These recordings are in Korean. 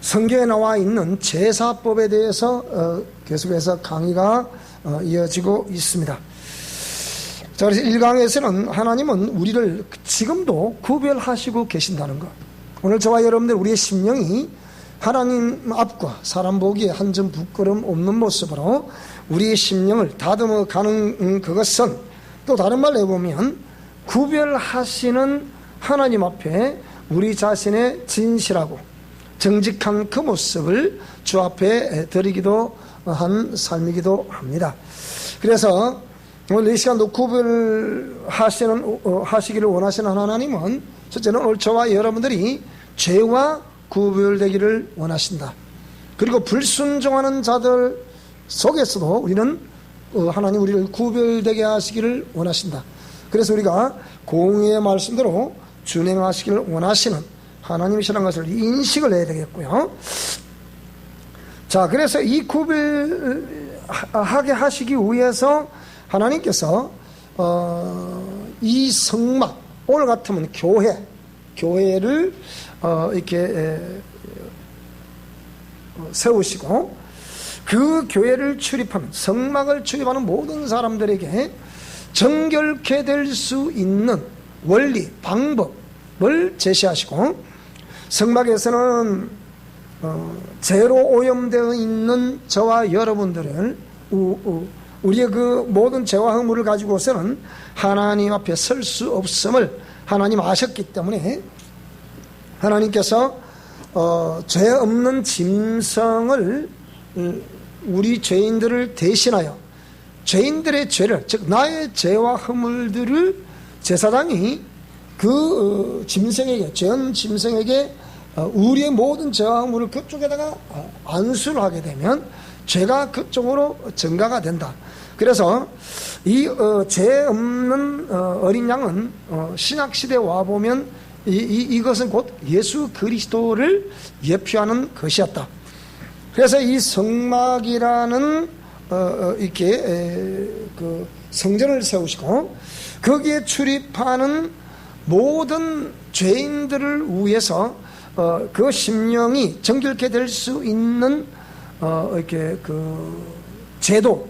성경에 나와 있는 제사법에 대해서 계속해서 강의가 이어지고 있습니다. 자, 그래서 1강에서는 하나님은 우리를 지금도 구별하시고 계신다는 것. 오늘 저와 여러분들 우리의 심령이 하나님 앞과 사람 보기에 한 점 부끄럼 없는 모습으로 우리의 심령을 다듬어 가는 그것은 또 다른 말로 해보면 구별하시는 하나님 앞에 우리 자신의 진실하고 정직한 그 모습을 주 앞에 드리기도 한 삶이기도 합니다. 그래서 오늘 이 시간도 구별하시기를 원하시는 하나님은 첫째는 오늘 저와 여러분들이 죄와 구별되기를 원하신다. 그리고 불순종하는 자들 속에서도 우리는 하나님 우리를 구별되게 하시기를 원하신다. 그래서 우리가 공의의 말씀대로 준행하시기를 원하시는 하나님이시라는 것을 인식을 해야 되겠고요. 자, 그래서 이 구별하게 하시기 위해서 하나님께서 이 성막, 오늘 같으면 교회를 이렇게 세우시고 그 교회를 출입하는, 성막을 출입하는 모든 사람들에게 정결케 될 수 있는 원리, 방법을 제시하시고, 성막에서는 죄로 오염되어 있는 저와 여러분들을 우리의 그 모든 죄와 허물을 가지고서는 하나님 앞에 설 수 없음을 하나님 아셨기 때문에 하나님께서 죄 없는 짐승을 우리 죄인들을 대신하여 죄인들의 죄를, 즉 나의 죄와 허물들을 제사장이 그 짐승에게, 죄 없는 짐승에게 우리의 모든 죄와 허물을 그쪽에다가 안수를 하게 되면 죄가 그쪽으로 증가가 된다. 그래서 이 죄 없는 어린 양은 신약시대에 와보면 이것은 곧 예수 그리스도를 예표하는 것이었다. 그래서 이 성막이라는 이렇게 그 성전을 세우시고 거기에 출입하는 모든 죄인들을 위해서 그 심령이 정결케 될 수 있는 이렇게 그 제도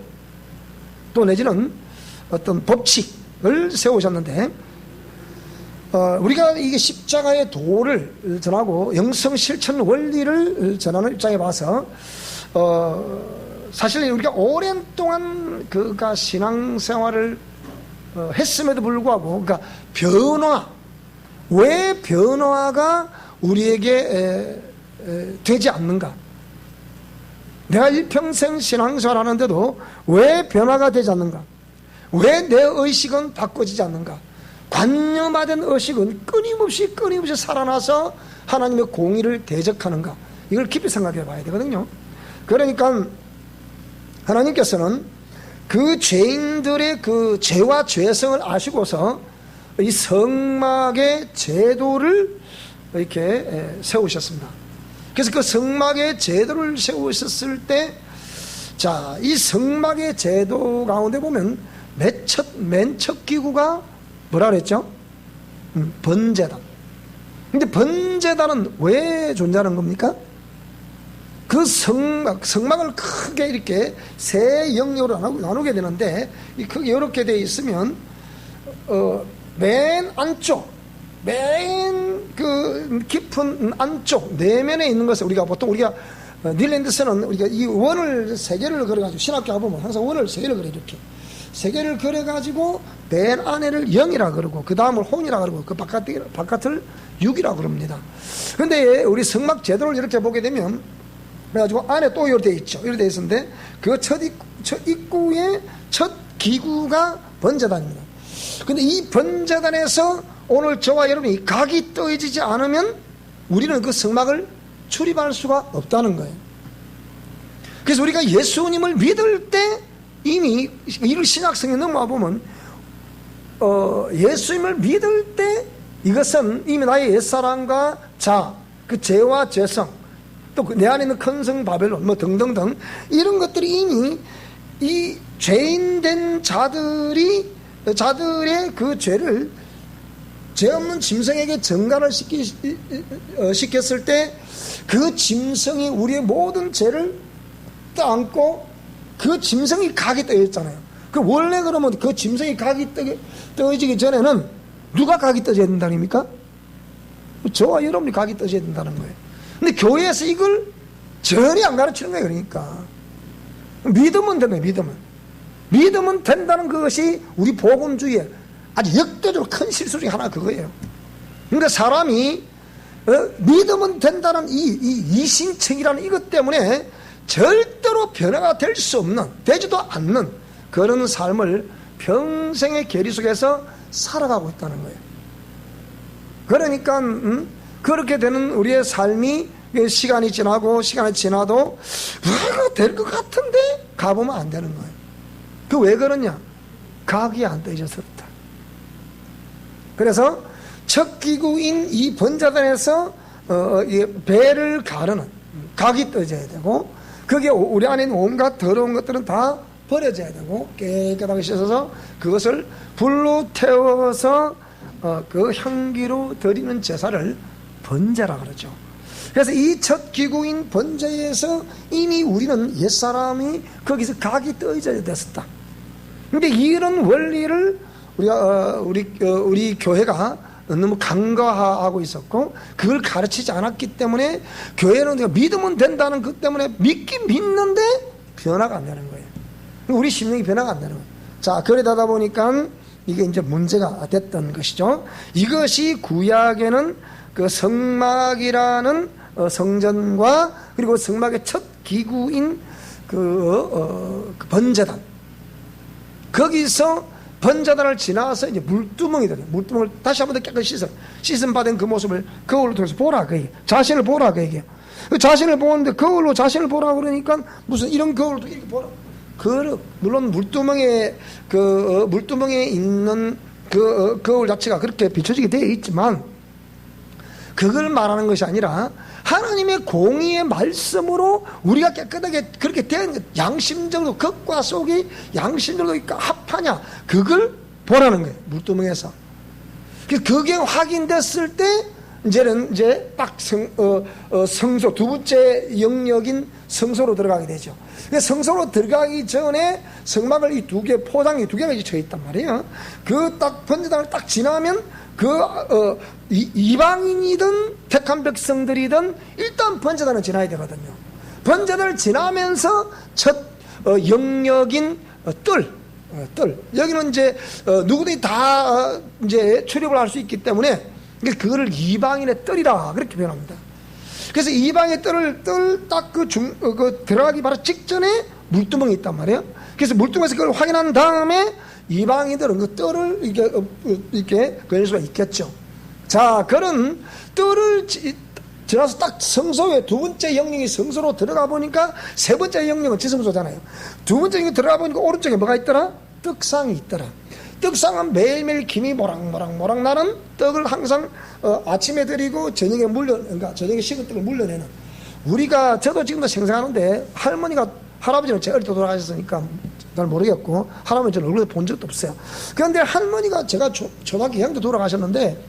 또 내지는 어떤 법칙을 세우셨는데, 우리가 이게 십자가의 도를 전하고 영성 실천 원리를 전하는 입장에 봐서 사실 우리가 오랜 동안 그가 신앙생활을 했음에도 불구하고 그러니까 왜 변화가 우리에게 되지 않는가? 내가 일평생 신앙생활 하는데도 왜 변화가 되지 않는가? 왜 내 의식은 바꿔지지 않는가? 관념화된 의식은 끊임없이 살아나서 하나님의 공의를 대적하는가? 이걸 깊이 생각해 봐야 되거든요. 그러니까 하나님께서는 그 죄인들의 그 죄와 죄성을 아시고서 이 성막의 제도를 이렇게 세우셨습니다. 그래서 그 성막의 제도를 세우셨을 때, 자, 이 성막의 제도 가운데 보면 맨 첫 기구가 뭐라 그랬죠? 번제단. 근데 번제단은 왜 존재하는 겁니까? 그 성막을 크게 이렇게 세 영역으로 나누게 되는데, 크게 이렇게 되어 있으면, 맨 안쪽, 맨 그 깊은 안쪽 내면에 있는 것을 우리가 보통 닐랜드에서는 우리가 이 원을 세 개를 그려가지고 신학교 가보면 항상 원을 세 개를 그려, 이렇게 세 개를 그려가지고 맨 안에를 0이라 그러고 그 다음을 혼이라 그러고 그 바깥을 6이라 그럽니다. 근데 우리 성막 제도를 이렇게 보게 되면 그래가지고 안에 또 이렇게 돼 있죠. 이렇게 돼 있었는데 그 첫 입구의 첫 기구가 번제단입니다. 근데 이 번제단에서 오늘 저와 여러분이 각이 떠지지 않으면 우리는 그 성막을 출입할 수가 없다는 거예요. 그래서 우리가 예수님을 믿을 때 이미 이를 신약성에 넘어와 보면 예수님을 믿을 때 이것은 이미 나의 옛사람과 그 죄와 죄성, 또 내 안에 있는 큰 성 바벨론 뭐 등등등 이런 것들이 이미 이 죄인된 자들의 그 죄를 죄 없는 짐승에게 정간을 시켰을 때 그 짐승이 우리의 모든 죄를 떠안고 그 짐승이 각이 떠있잖아요. 그 원래 그러면 그 짐승이 각이 떠지기 전에는 누가 각이 떠져야 된다니까? 저와 여러분이 각이 떠져야 된다는 거예요. 근데 교회에서 이걸 전혀 안 가르치는 거예요. 그러니까 믿으면 되는 거예요. 믿으면 된다는 것이 우리 복음주의에 아주 역대적으로 큰 실수 중에 하나 그거예요. 그러니까 사람이 믿으면 된다는 이 이신청이라는 이것 때문에 절대로 변화가 될 수 없는, 되지도 않는 그런 삶을 평생의 계리 속에서 살아가고 있다는 거예요. 그러니까 그렇게 되는 우리의 삶이 시간이 지나도 될 것 같은데 가보면 안 되는 거예요. 그 왜 그러냐? 각이 안 떠져서부터. 그래서 첫 기구인 이 번제단에서 배를 가르는 각이 떠져야 되고, 그게 우리 안에 있는 온갖 더러운 것들은 다 버려져야 되고, 깨끗하게 씻어서 그것을 불로 태워서 그 향기로 드리는 제사를 번제라 그러죠. 그래서 이 첫 기구인 번제에서 이미 우리는 옛사람이 거기서 각이 떠져야 됐었다. 근데 이런 원리를 우리 교회가 너무 간과하고 있었고, 그걸 가르치지 않았기 때문에 교회는 우리가 믿으면 된다는 것 때문에 믿는데 변화가 안 되는 거예요. 우리 심령이 변화가 안 되는 거예요. 자, 그러다 보니까 이게 이제 문제가 됐던 것이죠. 이것이 구약에는 그 성막이라는 성전과 그리고 성막의 첫 기구인 그 번제단, 거기서 번제단을 지나서 이제 물두멍이더래요. 물두멍을 다시 한번 더 깨끗이 씻음 받은 그 모습을 거울로 통해서 보라, 그 얘기. 자신을 보라, 그 얘기예요. 그 자신을 보는데 거울로 자신을 보라 그러니까 무슨 이런 거울도 이렇게 보라. 물론 물두멍에 물두멍에 있는 그 거울 자체가 그렇게 비춰지게 되어 있지만, 그걸 말하는 것이 아니라 하나님의 공의의 말씀으로 우리가 깨끗하게 그렇게 된 양심적으로 겉과 속이 양심적으로 합하냐, 그걸 보라는 거예요. 물두멍에서. 그게 확인됐을 때 이제 딱 성소, 두 번째 영역인 성소로 들어가게 되죠. 성소로 들어가기 전에 성막을 이 두 개, 포장이 두 개가 쳐 있단 말이에요. 그 딱 번제단을 딱 지나면 이방인이든 택한 백성들이든 일단 번제단을 지나야 되거든요. 번제단을 지나면서 첫 영역인 뜰. 여기는 이제 누구든지 다 이제 출입을 할 수 있기 때문에 그거를 이방인의 뜰이라 그렇게 표현합니다. 그래서 이방의 뜰을 딱 들어가기 바로 직전에 물두멍이 있단 말이에요. 그래서 물두멍에서 그걸 확인한 다음에 이방인들은 그 뜰을 이렇게 걸릴 수가 있겠죠. 자, 그런 뜰을 지나서 딱 성소에 두 번째 영역이 성소로 들어가 보니까 세 번째 영역은 지성소잖아요. 두 번째 영역이 들어가 보니까 오른쪽에 뭐가 있더라? 떡상이 있더라. 떡상은 매일매일 김이 모락모락 나는 떡을 항상 아침에 드리고 저녁에 그러니까 저녁에 식은 떡을 물려내는. 저도 지금도 생생하는데 할아버지는 제 어릴 때 돌아가셨으니까 잘 모르겠고, 할아버지는 저는 얼굴에 본 적도 없어요. 그런데 할머니가 제가 초등학교 2학년 때 돌아가셨는데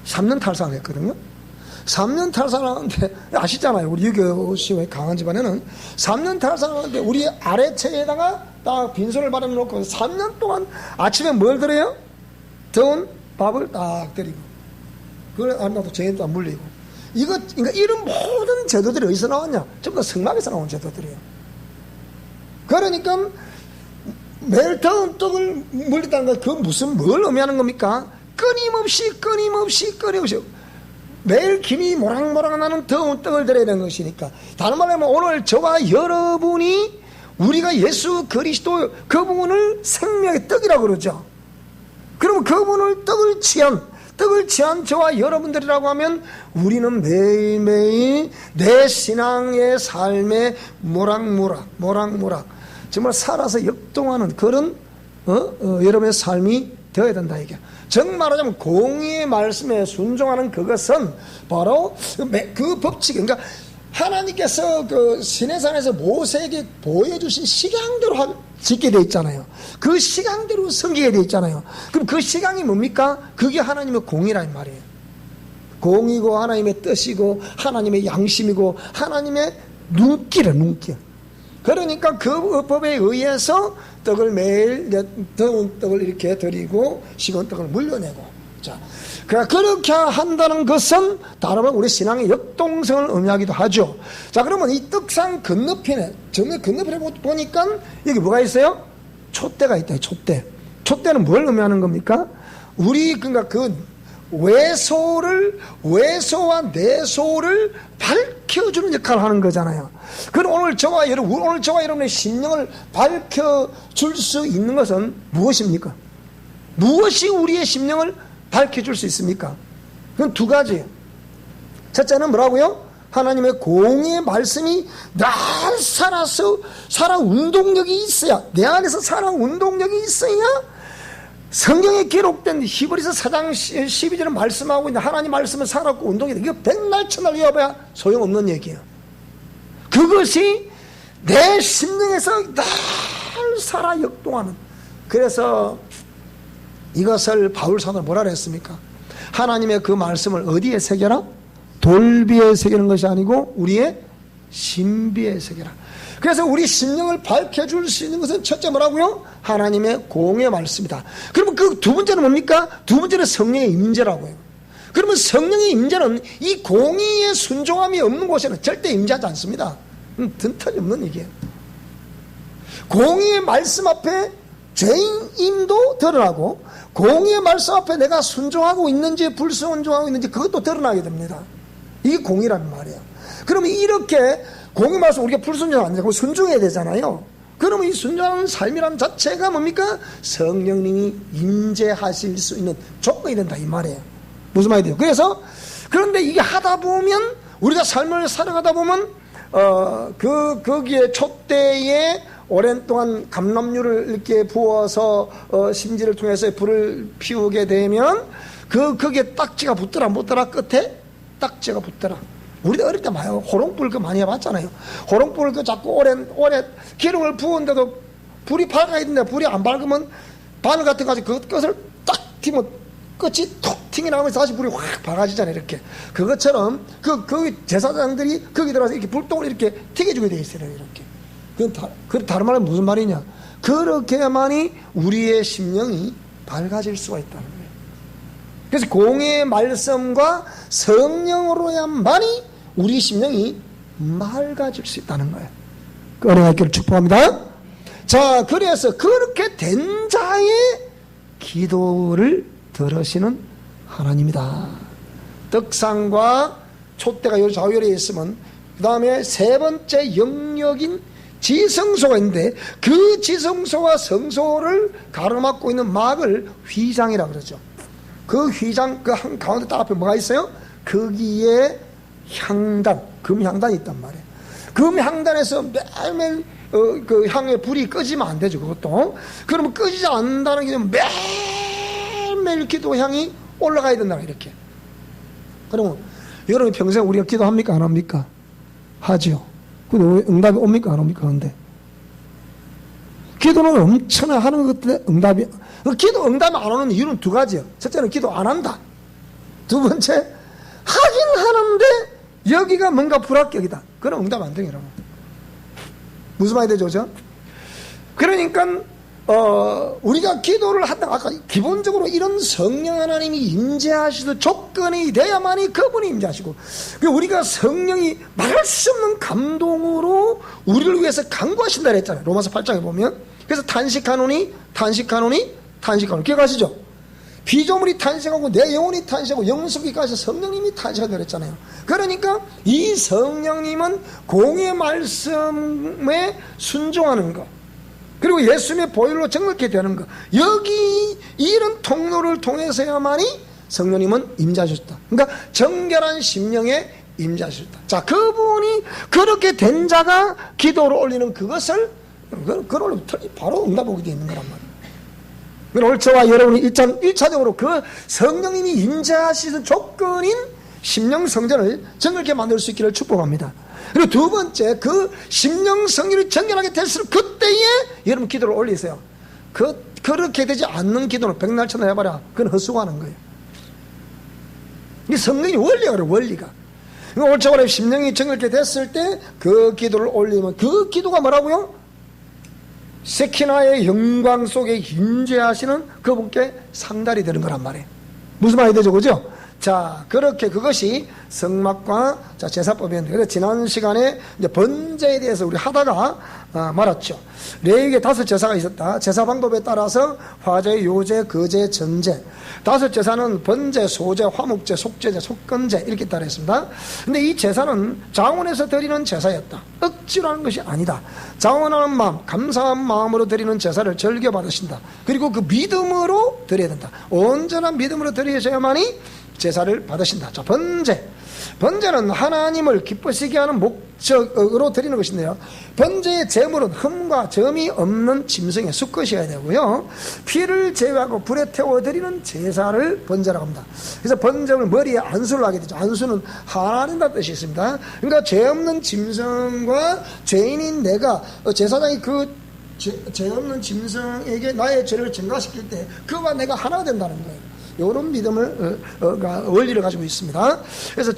3년 탈상을 했거든요. 3년 탈상을 하는데 아시잖아요. 우리 유교시의 강한 집안에는 3년 탈상을 하는데 우리 아래체에다가 딱 빈손을 받아놓고 3년 동안 아침에 뭘 드려요? 더운 밥을 딱 드리고, 그걸 아무도 저희도 안 물리고. 그러니까 이런 모든 제도들이 어디서 나왔냐? 전부 다 성막에서 나온 제도들이에요. 그러니까 매일 더운 떡을 물린다는 건 뭘 의미하는 겁니까? 끊임없이 매일 김이 모락모락 나는 더운 떡을 드려야 되는 것이니까, 다른 말로 하면 오늘 저와 여러분이 우리가 예수 그리스도 그분을 생명의 떡이라고 그러죠. 그러면 그분을 떡을 취한 저와 여러분들이라고 하면 우리는 매일매일 내 신앙의 삶에 모락모락 정말 살아서 역동하는 그런 여러분의 삶이 되어야 된다 이게. 정말 말하자면 공의의 말씀에 순종하는 그것은 바로 그 법칙, 그러니까 하나님께서 그 시내산에서 모세에게 보여주신 시강대로 짓게 돼 있잖아요. 그 시강대로 섬기게 돼 있잖아요. 그럼 그 시강이 뭡니까? 그게 하나님의 공이란 말이에요. 공이고 하나님의 뜻이고 하나님의 양심이고 하나님의 눈길이에요. 눈길. 그러니까 그 법에 의해서 떡을 매일 더운 떡을 이렇게 드리고 식은 떡을 물려내고, 자, 그렇게 한다는 것은 다른 말 우리 신앙의 역동성을 의미하기도 하죠. 자, 그러면 이 떡상 건너편에, 정말 건너편에 보니까 여기 뭐가 있어요? 촛대가 있다. 촛대. 촛대는 뭘 의미하는 겁니까? 그러니까 그 외소와 내소를 밝혀주는 역할을 하는 거잖아요. 그럼 오늘 저와 여러분의 심령을 밝혀줄 수 있는 것은 무엇입니까? 무엇이 우리의 심령을 밝혀줄 수 있습니까? 그건 두 가지예요. 첫째는 뭐라고요? 하나님의 공의의 말씀이 날 살아 운동력이 있어야, 내 안에서 살아 운동력이 있어야 성경에 기록된 히브리서 4장 12절은 말씀하고 있는 하나님 말씀은 살았고 운동이 돼. 이거 백날 천날 외워봐야 소용없는 얘기예요. 그것이 내 심령에서 날 살아 역동하는. 그래서 이것을 바울 사도는 뭐라 그랬습니까? 하나님의 그 말씀을 어디에 새겨라? 돌비에 새기는 것이 아니고 우리의 신비에 새겨라. 그래서 우리 심령을 밝혀줄 수 있는 것은 첫째 뭐라고요? 하나님의 공의 말씀이다. 그러면 그 두 번째는 뭡니까? 두 번째는 성령의 임재라고요. 그러면 성령의 임재는 이 공의의 순종함이 없는 곳에는 절대 임재하지 않습니다. 틀림없는 얘기예요. 공의의 말씀 앞에 죄인임도 드러나고, 공의의 말씀 앞에 내가 순종하고 있는지 불순종하고 있는지 그것도 드러나게 됩니다. 이게 공의란 말이에요. 그러면 이렇게 공의 말씀 우리가 불순종 안 되고 순종해야 되잖아요. 그러면 이 순종하는 삶이라는 자체가 뭡니까? 성령님이 임재하실 수 있는 조건이 된다 이 말이에요. 무슨 말이 돼요? 그런데 이게 하다 보면, 우리가 삶을 살아가다 보면 거기에 촛대에 오랜 동안 감람유를 이렇게 부어서 심지를 통해서 불을 피우게 되면 거기에 딱지가 붙더라 못 더라. 끝에 딱지가 붙더라. 우리도 어릴 때 많이 호롱불 많이 해봤잖아요. 호롱불을 자꾸 오래 기름을 부었는데도 불이 밝아야 되는데 불이 안 밝으면 바늘 같은 거 가지고 그 끝을 딱 튀면 끝이 톡 튕이 나오면서 다시 불이 확 밝아지잖아요. 이렇게 그것처럼 그 제사장들이 거기 들어가서 이렇게 불똥을 이렇게 튀겨주게 돼 있어요. 이렇게. 그 다른 말은 무슨 말이냐? 그렇게만이 우리의 심령이 밝아질 수가 있다는 거예요. 그래서 공의의 말씀과 성령으로야만이 우리 심령이 맑아질 수 있다는 거예요. 은혜가 있기를 축복합니다. 자, 그래서 그렇게 된 자의 기도를 들으시는 하나님이다. 떡상과 촛대가 요 좌우열에 있으면 그 다음에 세 번째 영역인 지성소가 있는데, 그 지성소와 성소를 가로막고 있는 막을 휘장이라고 그러죠. 그 휘장 그 가운데 딱 앞에 뭐가 있어요? 거기에 향단, 금향단이 있단 말이에요. 금향단에서 매일매일 그 향에 불이 끄지면 안 되죠. 그것도. 그러면 끄지지 않는다는 게 매일매일 기도향이 올라가야 된다 이렇게. 그러면 여러분 평생 우리가 기도합니까 안 합니까? 하죠. 근데 응답이 옵니까 안 옵니까? 근데 기도는 엄청나 하는 것들 응답이, 기도 응답이 안 오는 이유는 두 가지예요. 첫째는 기도 안 한다. 두 번째, 하긴 하는데 여기가 뭔가 불합격이다. 그럼 응답 안 되는 거라고. 무슨 말이 되죠? 그죠? 그러니까 우리가 기도를 한다. 아까 기본적으로 이런 성령 하나님이 임재하시는 조건이 돼야만이 그분이 임재하시고, 우리가 성령이 말할 수 없는 감동으로 우리를 위해서 간구하신다 그랬잖아요. 로마서 8장에 보면. 그래서 탄식하노니 기억하시죠? 피조물이 탄식하고 내 영혼이 탄식하고 영속이까지 성령님이 탄식한다 그랬잖아요. 그러니까 이 성령님은 공의 말씀에 순종하는 것, 그리고 예수님의 보혈로 정확히 되는 것, 여기 이런 통로를 통해서야만이 성령님은 임재하셨다. 그러니까 정결한 심령에 임재하셨다. 자, 그분이 그렇게 된 자가 기도를 올리는 그것을 그걸 바로 응답 오게 되어 있는 거란 말이에요. 오늘 저와 여러분이 1차적으로 그 성령님이 임재하시는 조건인 심령 성전을 정결케 만들 수 있기를 축복합니다. 그리고 두 번째, 그 심령 성전이 정결하게 됐을 그때에 여러분 기도를 올리세요. 그렇게 되지 않는 기도는 백날 천날 해봐라. 그건 헛수고하는 거예요. 이 성경이 원리가 그래, 원리가. 옳자고라 심령이 정결케 됐을 때 그 기도를 올리면 그 기도가 뭐라고요? 세키나의 영광 속에 임재하시는 그분께 상달이 되는 거란 말이에요. 무슨 말이 되죠, 그죠? 자, 그렇게 그것이 성막과 제사법이었는데, 그래서 지난 시간에 이제 번제에 대해서 우리 하다가 말았죠. 레위기에 5 제사가 있었다. 제사 방법에 따라서 화제, 요제, 거제, 전제. 5 제사는 번제, 소제, 화목제, 속제제, 속건제 이렇게 따라 했습니다. 근데 이 제사는 자원해서 드리는 제사였다. 억지로 하는 것이 아니다. 자원하는 마음, 감사한 마음으로 드리는 제사를 즐겨 받으신다. 그리고 그 믿음으로 드려야 된다. 온전한 믿음으로 드리셔야만이 제사를 받으신다. 자, 번제. 번제는 하나님을 기쁘시게 하는 목적으로 드리는 것인데요. 번제의 제물은 흠과 점이 없는 짐승의 수컷이어야 되고요. 피를 제외하고 불에 태워 드리는 제사를 번제라고 합니다. 그래서 번제를 머리에 안수를 하게 되죠. 안수는 하나님이라는 뜻이 있습니다. 그러니까 죄 없는 짐승과 죄인인 내가 제사장이 그 죄 없는 짐승에게 나의 죄를 증가시킬 때 그와 내가 하나가 된다는 거예요. 이런 믿음을 원리를 가지고 있습니다. 그래서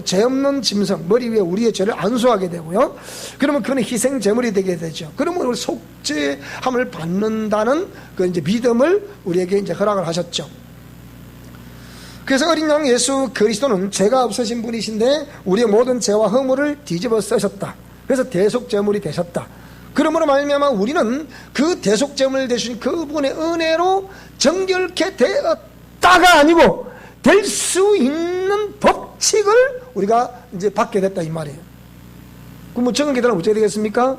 죄 없는 짐승 머리 위에 우리의 죄를 안수하게 되고요. 그러면 그는 희생 제물이 되게 되죠. 그러면 우리 속죄함을 받는다는 그 이제 믿음을 우리에게 이제 허락을 하셨죠. 그래서 어린 양 예수 그리스도는 죄가 없으신 분이신데 우리의 모든 죄와 허물을 뒤집어 쓰셨다. 그래서 대속 제물이 되셨다. 그러므로 말미암아 우리는 그 대속 제물 되신 그분의 은혜로 정결케 되었다가 아니고 될 수 있는 법칙을 우리가 이제 받게 됐다 이 말이에요. 그럼 정결케 되려면 어떻게 되겠습니까?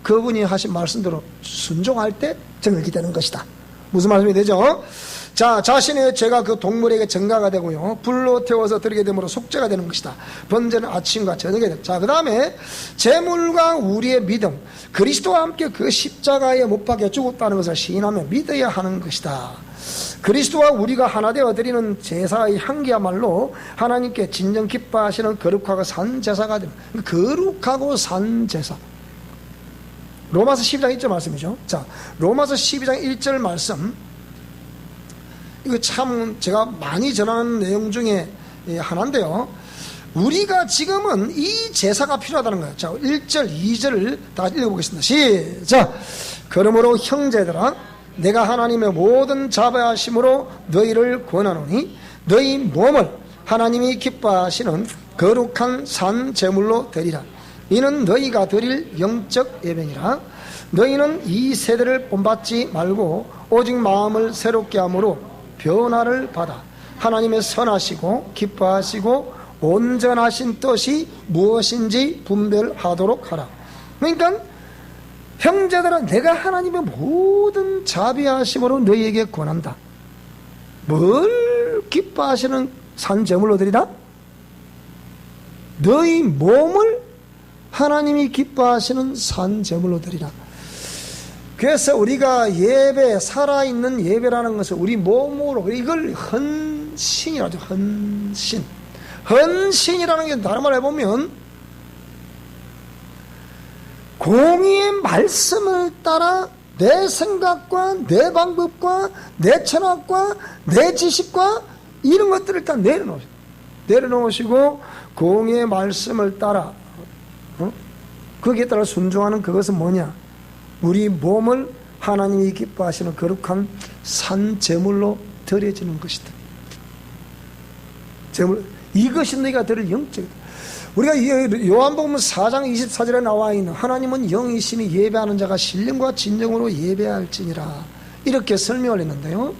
그분이 하신 말씀대로 순종할 때 정결케 되는 것이다. 무슨 말씀이 되죠? 자, 자신의 죄가 그 동물에게 전가가 되고요. 불로 태워서 드리게 되므로 속죄가 되는 것이다. 번제는 아침과 저녁에 된다. 자, 그 다음에 제물과 우리의 믿음, 그리스도와 함께 그 십자가에 못 박혀 죽었다는 것을 시인하며 믿어야 하는 것이다. 그리스도와 우리가 하나 되어 드리는 제사의 향기야말로 하나님께 진정 기뻐하시는 거룩하고 산 제사가 됩니다. 거룩하고 산 제사. 로마서 12장 1절 말씀이죠. 자, 로마서 12장 1절 말씀. 이거 참 제가 많이 전하는 내용 중에 하나인데요. 우리가 지금은 이 제사가 필요하다는 거예요. 자, 1절, 2절을 다 읽어보겠습니다. 시작! 그러므로 형제들아, 내가 하나님의 모든 자비하심으로 너희를 권하노니 너희 몸을 하나님이 기뻐하시는 거룩한 산 제물로 드리라. 이는 너희가 드릴 영적 예배니라. 너희는 이 세대를 본받지 말고 오직 마음을 새롭게 함으로 변화를 받아 하나님의 선하시고 기뻐하시고 온전하신 뜻이 무엇인지 분별하도록 하라. 그러니까 형제들아, 내가 하나님의 모든 자비하심으로 너희에게 권한다. 뭘 기뻐하시는 산 제물로 드리라? 너희 몸을 하나님이 기뻐하시는 산 제물로 드리라. 그래서 우리가 예배, 살아있는 예배라는 것을 우리 몸으로, 이걸 헌신이라죠. 헌신. 헌신이라는 게 다른 말로 해보면 공의의 말씀을 따라 내 생각과 내 방법과 내 철학과 내 지식과 이런 것들을 다 내려놓으시고 공의의 말씀을 따라 거기에 따라 순종하는 그것은 뭐냐? 우리 몸을 하나님이 기뻐하시는 거룩한 산 제물로 드려지는 것이다. 제물, 이것이 너희가 드릴 영적이다. 우리가 요한복음 4장 24절에 나와 있는 하나님은 영이시니 예배하는 자가 신령과 진정으로 예배할지니라, 이렇게 설명을 했는데요.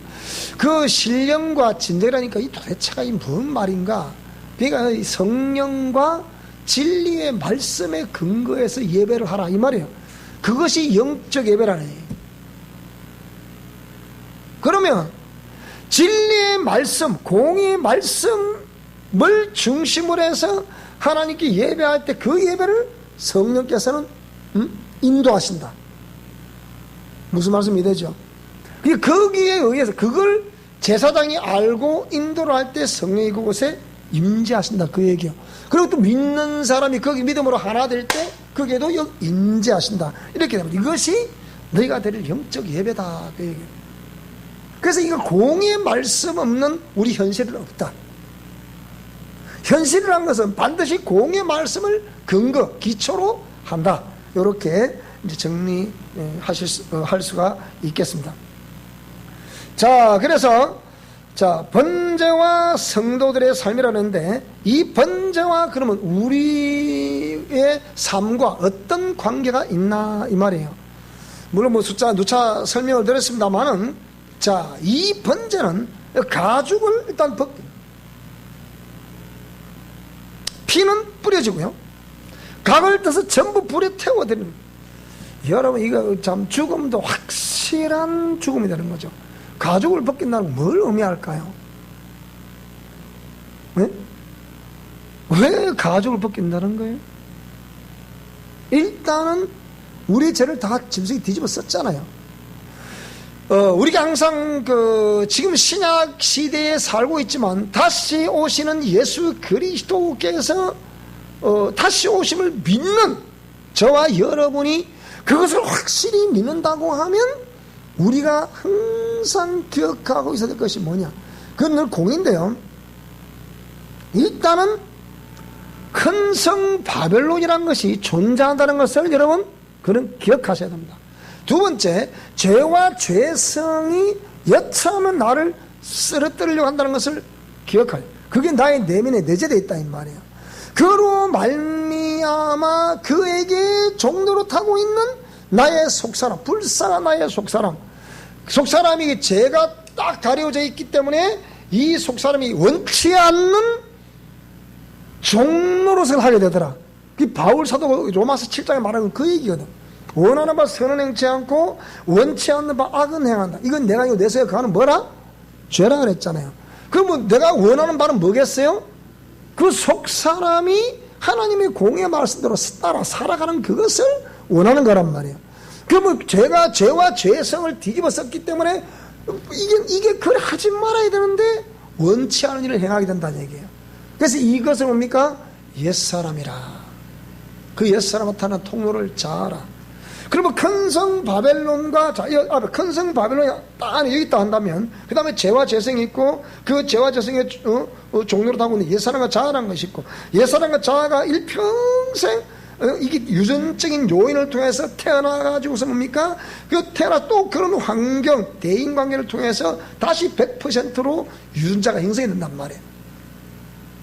그 신령과 진정이라니까 이 도대체가 뭔 말인가? 그러니까 성령과 진리의 말씀에 근거해서 예배를 하라 이 말이에요. 그것이 영적 예배라네. 그러면 진리의 말씀, 공의의 말씀을 중심으로 해서 하나님께 예배할 때 그 예배를 성령께서는 인도하신다. 무슨 말씀이 되죠? 거기에 의해서 그걸 제사장이 알고 인도를 할 때 성령이 그곳에 임재하신다 그 얘기요. 그리고 또 믿는 사람이 거기 믿음으로 하나 될 때 거기에도 임재하신다 이렇게 됩니다. 이것이 너희가 드릴 영적 예배다 그 얘기예요. 그래서 이거 공의 말씀 없는 우리 현실은 없다. 현실이라는 것은 반드시 공의 말씀을 근거 기초로 한다. 이렇게 이제 정리할 수가 있겠습니다. 자, 그래서 번제와 성도들의 삶이라는데 이 번제와 그러면 우리의 삶과 어떤 관계가 있나 이 말이에요. 물론 뭐 누차 설명을 드렸습니다만은 이 번제는 가죽을 일단 피는 뿌려지고요. 각을 떠서 전부 불에 태워드립니다. 여러분 이거 참 죽음도 확실한 죽음이 되는 거죠. 가죽을 벗긴다는 뭘 의미할까요? 네? 왜 가죽을 벗긴다는 거예요? 일단은 우리 죄를 다 짐승이 뒤집어 썼잖아요. 우리가 항상 지금 신약 시대에 살고 있지만 다시 오시는 예수 그리스도께서 다시 오심을 믿는 저와 여러분이 그것을 확실히 믿는다고 하면 우리가 항상 기억하고 있어야 될 것이 뭐냐? 그건 늘 공인데요. 일단은 큰 성 바벨론이라는 것이 존재한다는 것을 여러분 그는 기억하셔야 됩니다. 두 번째, 죄와 죄성이 여차하면 나를 쓰러뜨리려고 한다는 것을 기억하여. 그게 나의 내면에 내재되어 있다 이 말이에요. 그로 말미암아 그에게 종로로 타고 있는 나의 속사람, 불쌍한 나의 속사람이 죄가 딱 가려져 있기 때문에 이 속사람이 원치 않는 종노릇을 하게 되더라. 그 바울 사도 로마서 7장에 말하는 그 얘기거든. 원하는 바 선은 행치 않고 원치 않는 바 악은 행한다. 이건 내가 이거 내세에 가는 뭐라? 죄라 그랬잖아요. 그러면 내가 원하는 바는 뭐겠어요? 그 속사람이 하나님의 공의 말씀대로 따라 살아가는 그것을 원하는 거란 말이에요. 그러면 죄가 죄와 죄성을 뒤집어 썼기 때문에 이게 그걸 하지 말아야 되는데 원치 않은 일을 행하게 된다는 얘기예요. 그래서 이것을 뭡니까? 옛사람이라. 그 옛사람한테 하는 통로를 자아라. 그러면 큰성 바벨론과 큰성 바벨론이 딱 여기 있다 한다면 그 다음에 죄와 재성이 있고 그 죄와 재성의 종로로 타고 있는 옛사람과 자아라는 것이 있고 옛사람과 자아가 일평생 이게 유전적인 요인을 통해서 태어나가지고서 뭡니까? 또 그런 환경, 대인관계를 통해서 다시 100%로 유전자가 형성이 된단 말이에요.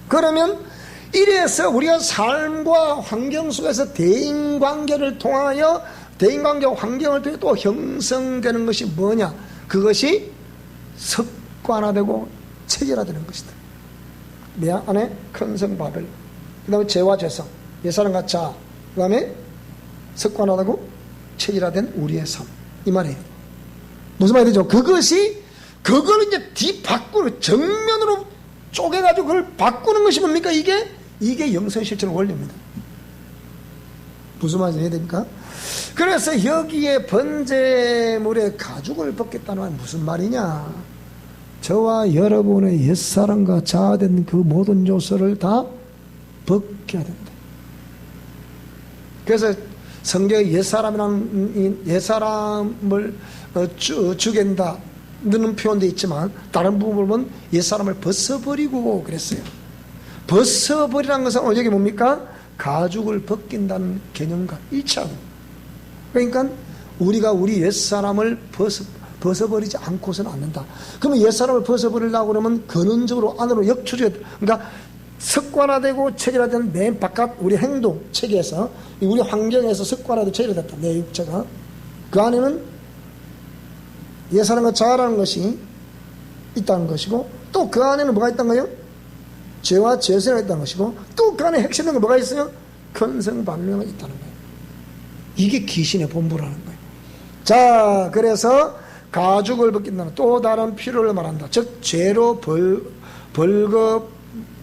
그러면 이래서 우리가 삶과 환경 속에서 대인관계를 통하여 대인관계와 환경을 통해 또 형성되는 것이 뭐냐? 그것이 습관화되고 체질화되는 것이다. 내 안에 큰성 바벨, 그 다음에 죄와 죄성, 옛사람과 자아, 그 다음에 습관화되고 체질화된 우리의 삶. 이 말이에요. 무슨 말이 되죠? 그걸 이제 뒤바꾸는, 정면으로 쪼개가지고 그걸 바꾸는 것이 뭡니까? 이게 영성실천 원리입니다. 무슨 말인지 이해됩니까? 그래서 여기에 번제물의 가죽을 벗겠다는 말은 무슨 말이냐? 저와 여러분의 옛사람과 자아된 그 모든 요소를 다 벗겨야 된다. 그래서 성경에 옛사람을 죽인다 는 표현되어 있지만 다른 부분을 보면 옛사람을 벗어버리고 그랬어요. 벗어버리라는 것은 여기 뭡니까? 가죽을 벗긴다는 개념과 일치하고, 그러니까 우리가 우리 옛사람을 벗어버리지 않고서는 안 된다. 그러면 옛사람을 벗어버리려고 그러면 근원적으로 안으로 역추적, 그러니까 습관화되고 체질화된 맨 바깥 우리 행동 체계에서 우리 환경에서 습관화되고 체질화됐다. 내 육체가 그 안에는 옛사람과 자아라는 것이 있다는 것이고 또 그 안에는 뭐가 있다는 거예요? 죄와 죄성이 있다는 것이고 또 그 안에 핵심인 게 뭐가 있어요? 큰성 바벨론이 있다는 거예요. 이게 귀신의 본부라는 거예요. 자, 그래서 가죽을 벗긴다는 또 다른 필요를 말한다. 즉 죄로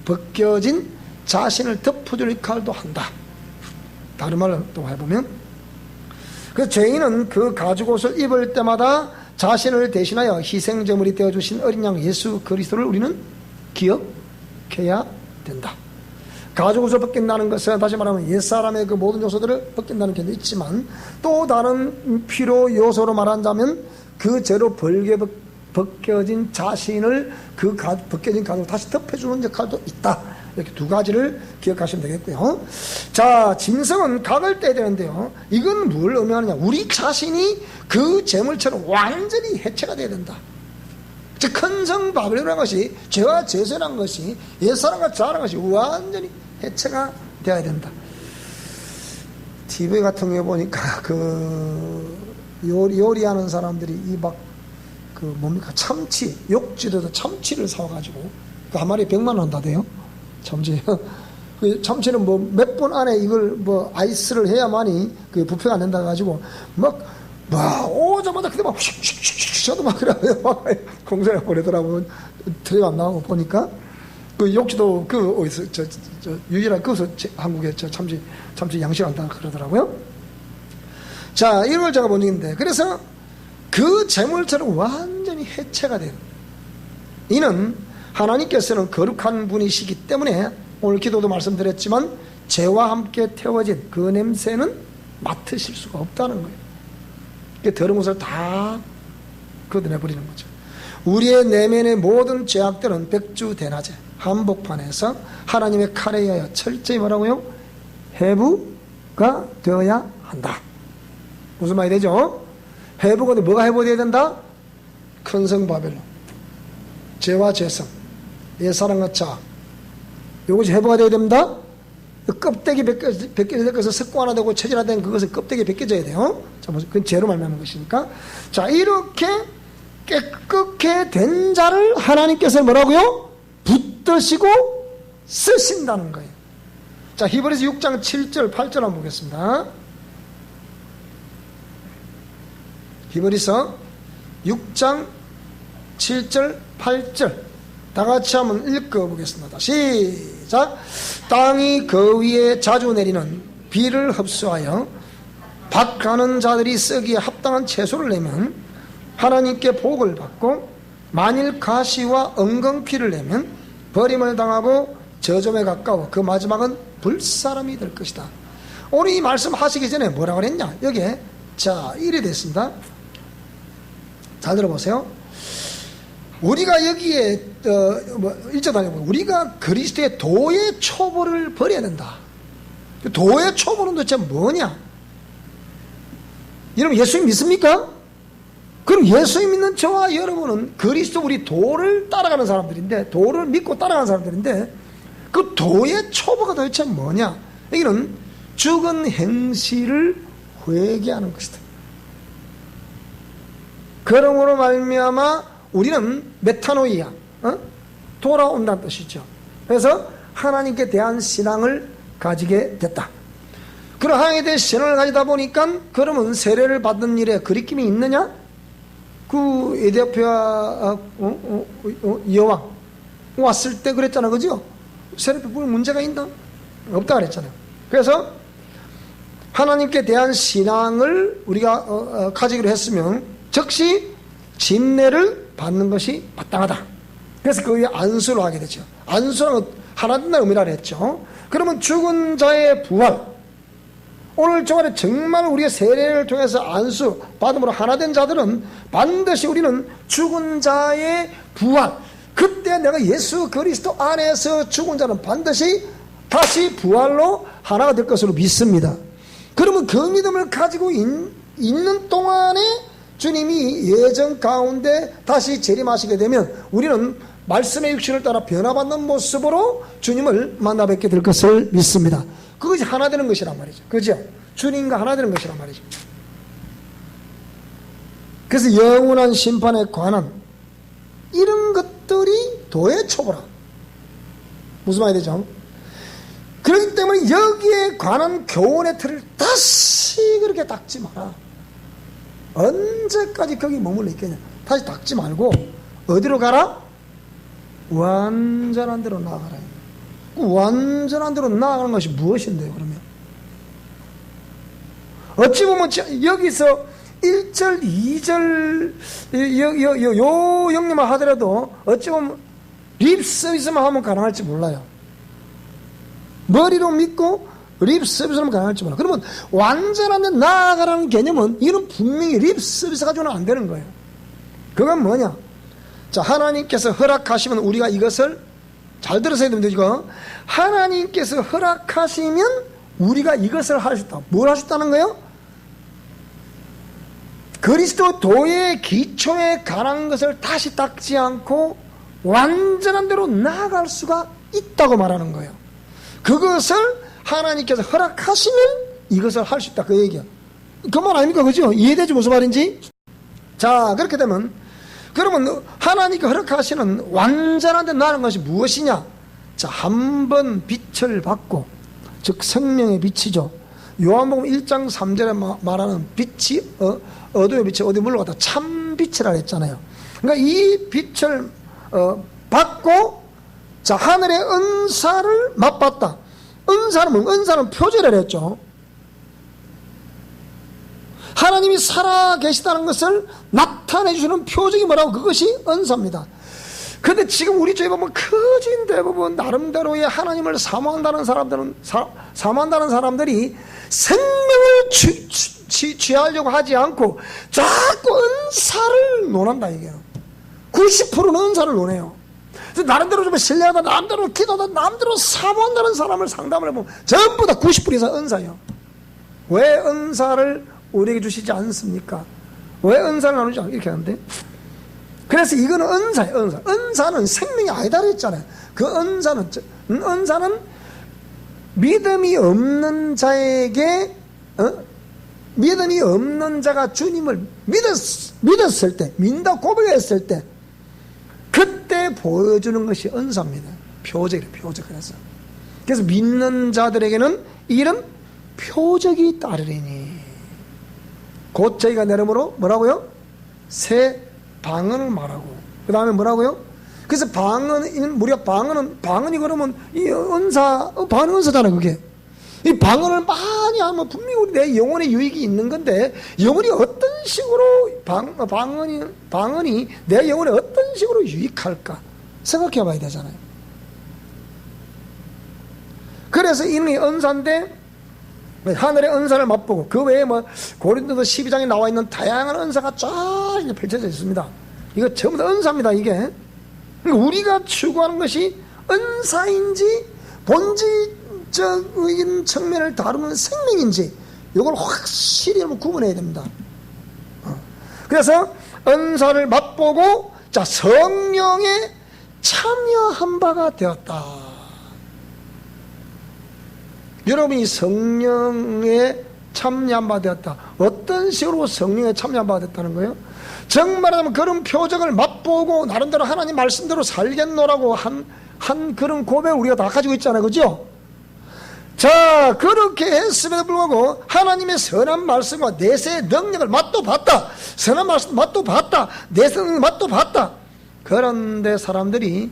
벗겨진 자신을 덮어줄 역할도 한다. 다른 말로 또 해보면 그 죄인은 그 가죽 옷을 입을 때마다 자신을 대신하여 희생제물이 되어주신 어린 양 예수 그리스도를 우리는 기억해야 된다. 가족으로서 벗긴다는 것은 다시 말하면 옛사람의 그 모든 요소들을 벗긴다는 견도 있지만, 또 다른 필요 요소로 말한다면 그 죄로 벗겨진 자신을 벗겨진 가족을 다시 덮여주는 역할도 있다. 이렇게 두 가지를 기억하시면 되겠고요. 자, 짐승은 각을 떼야 되는데요, 이건 뭘 의미하느냐, 우리 자신이 그 재물처럼 완전히 해체가 돼야 된다. 즉 큰성 바벨론이라는 것이, 죄와 죄선한 것이, 옛사람과 자라는 것이 완전히 해체가 되어야 된다. TV 같은 거 보니까 요리하는 사람들이 뭡니까, 참치, 욕지도에서 참치를 사와가지고 한 마리에 100만 원 한다대요. 참치는 뭐 몇 분 안에 이걸 아이스를 해야만이 그 부패가 안 된다 해가지고 오자마자 그때 휙휙휙 저도 그러면 공사를 보내더라고요. 트레이 안 나오고 보니까 그 욕지도 어디서 유일한 그것을 한국에 참치 양식한다 그러더라고요. 자, 이걸 제가 본 적인데, 그래서 그 재물처럼 완전히 해체가 된, 이는 하나님께서는 거룩한 분이시기 때문에 오늘 기도도 말씀드렸지만 죄와 함께 태워진 그 냄새는 맡으실 수가 없다는 거예요. 더러운 것을 다 걷어내버리는 거죠. 우리의 내면의 모든 죄악들은 백주대낮에 한복판에서 하나님의 칼에 의하여 철저히 뭐라고요? 해부가 되어야 한다. 무슨 말이 되죠? 해부가 뭐가 해부되어야 된다? 큰성 바벨론, 죄와 죄성, 옛사람과 자, 이것이 해부가 되어야 됩니다. 껍데기 벗겨져서 습관화되고 체질화된 그것은 껍데기 벗겨져야 돼요. 자, 그건 죄로 말미암은 것이니까. 자, 이렇게 깨끗게 된 자를 하나님께서 뭐라고요? 붙드시고 쓰신다는 거예요. 자, 히브리서 6장 7절 8절 한번 보겠습니다. 히브리서 6장 7절 8절 다 같이 한번 읽어보겠습니다. 시작. 땅이 그 위에 자주 내리는 비를 흡수하여 밭가는 자들이 쓰기에 합당한 채소를 내면 하나님께 복을 받고, 만일 가시와 엉겅퀴를 내면 버림을 당하고 저점에 가까워 그 마지막은 불사람이 될 것이다. 오늘 이 말씀 하시기 전에 뭐라고 그랬냐, 여기에 자, 이래 됐습니다. 잘 들어보세요. 우리가 여기에 1절 아니고 우리가 그리스도의 도의 초보를 버려야 된다. 도의 초보는 도대체 뭐냐? 여러분 예수님 믿습니까? 그럼 예수님 믿는 저와 여러분은 그리스도 우리 도를 따라가는 사람들인데, 도를 믿고 따라가는 사람들인데, 그 도의 초보가 도대체 뭐냐? 여기는 죽은 행실을 회개하는 것이다. 그러므로 말미암아 우리는 메타노이아, 돌아온다는 뜻이죠. 그래서 하나님께 대한 신앙을 가지게 됐다. 그런 하나님에 대한 신앙을 가지다 보니까, 그러면 세례를 받는 일에 그리낌이 있느냐? 그 에디오피아 여왕 왔을 때 그랬잖아, 그죠? 세례 베풀 문제가 있나? 없다 그랬잖아요. 그래서 하나님께 대한 신앙을 우리가 가지기로 했으면 즉시 진례를 받는 것이 마땅하다. 그래서 그 위에 안수를 하게 되죠. 안수는 하나 된다는 의미라 했죠. 그러면 죽은 자의 부활, 오늘 종안에 정말 우리의 세례를 통해서 안수 받음으로 하나 된 자들은 반드시 우리는 죽은 자의 부활, 그때 내가 예수 그리스도 안에서 죽은 자는 반드시 다시 부활로 하나가 될 것으로 믿습니다. 그러면 그 믿음을 가지고 있는 동안에 주님이 예정 가운데 다시 재림하시게 되면 우리는 말씀의 육신을 따라 변화받는 모습으로 주님을 만나 뵙게 될 것을 믿습니다. 그것이 하나 되는 것이란 말이죠. 그죠? 주님과 하나 되는 것이란 말이죠. 그래서 영원한 심판에 관한 이런 것들이 도의 초보라. 무슨 말이 되죠? 그렇기 때문에 여기에 관한 교훈의 틀을 다시 그렇게 닦지 마라. 언제까지 거기 머물러 있겠냐. 다시 닦지 말고 어디로 가라? 완전한 대로 나아가라. 완전한 대로 나아가는 것이 무엇인데요, 그러면? 어찌 보면 여기서 1절, 2절 요 영리만 하더라도 어찌 보면 립서비스만 하면 가능할지 몰라요. 머리로 믿고 립 서비스로 가능할지 몰라. 그러면 완전한 데 나아가라는 개념은 이는 분명히 립 서비스 가지고는 안 되는 거예요. 그건 뭐냐? 자, 하나님께서 허락하시면 우리가 이것을 잘 들으셔야 됩니다. 이거 하나님께서 허락하시면 우리가 이것을 할 수 있다. 뭘 할 수 있다는 거예요? 그리스도의 기초에 관한 것을 다시 닦지 않고 완전한 대로 나아갈 수가 있다고 말하는 거예요. 그것을 하나님께서 허락하시면 이것을 할 수 있다. 그 얘기야. 그 말 아닙니까? 그죠? 이해되지 무슨 말인지? 자, 그렇게 되면 그러면 하나님께 허락하시는 완전한 데 나아가는 것이 무엇이냐? 자, 한 번 빛을 받고, 즉 생명의 빛이죠. 요한복음 1장 3절에 말하는 빛이 어둠의 빛이 어디 물러갔다 참 빛이라 했잖아요. 그러니까 이 빛을 받고, 자, 하늘의 은사를 맛봤다. 은사는 표제를 했죠. 하나님이 살아 계시다는 것을 나타내 주시는 표적이 뭐라고? 그것이 은사입니다. 근데 지금 우리 주위에 보면 거진 대부분 나름대로의 하나님을 사모한다는 사람들이 생명을 취하려고 하지 않고 자꾸 은사를 논한다 이게요. 90%는 은사를 논해요. 나름대로 좀 신뢰하다, 나름대로 기도하다, 나름대로 사모한다는 사람을 상담을 해보면 전부 다 90% 이상 은사예요. 왜 은사를 우리에게 주시지 않습니까? 왜 은사를 나누지 않 이렇게 하는데, 그래서 이거는 은사예요. 은사는 생명이 아니다 그랬잖아요. 그 은사는 믿음이 없는 자에게 믿음이 없는 자가 주님을 믿었을 때, 믿는다 고백했을 때 그때 보여주는 것이 은사입니다. 표적이래요. 표적. 그래서 믿는 자들에게는 이런 표적이 따르리니, 곧 저희가 내름으로 뭐라고요? 새 방언을 말하고, 그 다음에 뭐라고요? 그래서 우리가 방언이 그러면 이 방언 은사잖아요, 그게. 이 방언을 많이 하면 분명히 우리 내 영혼에 유익이 있는 건데, 영혼이 어떤 식으로, 방언이 내 영혼에 어떤 식으로 유익할까? 생각해 봐야 되잖아요. 그래서 이는 은사인데, 하늘의 은사를 맛보고, 그 외에 고린도서 12장에 나와 있는 다양한 은사가 쫙 펼쳐져 있습니다. 이거 전부 다 은사입니다, 이게. 그러니까 우리가 추구하는 것이 은사인지 본질적인 측면을 다루는 생명인지, 이걸 확실히 구분해야 됩니다. 그래서 은사를 맛보고, 자, 성령에 참여한 바가 되었다. 여러분이 성령에 참여한 바 되었다. 어떤 식으로 성령에 참여한 바가 됐다는 거예요? 정말하면 그런 표적을 맛보고 나름대로 하나님 말씀대로 살겠노라고 한 그런 고백을 우리가 다 가지고 있잖아요. 그죠? 자, 그렇게 했음에도 불구하고 하나님의 선한 말씀과 내세의 능력을 맛도 봤다. 선한 말씀 맛도 봤다. 내세의 능력 맛도 봤다. 그런데 사람들이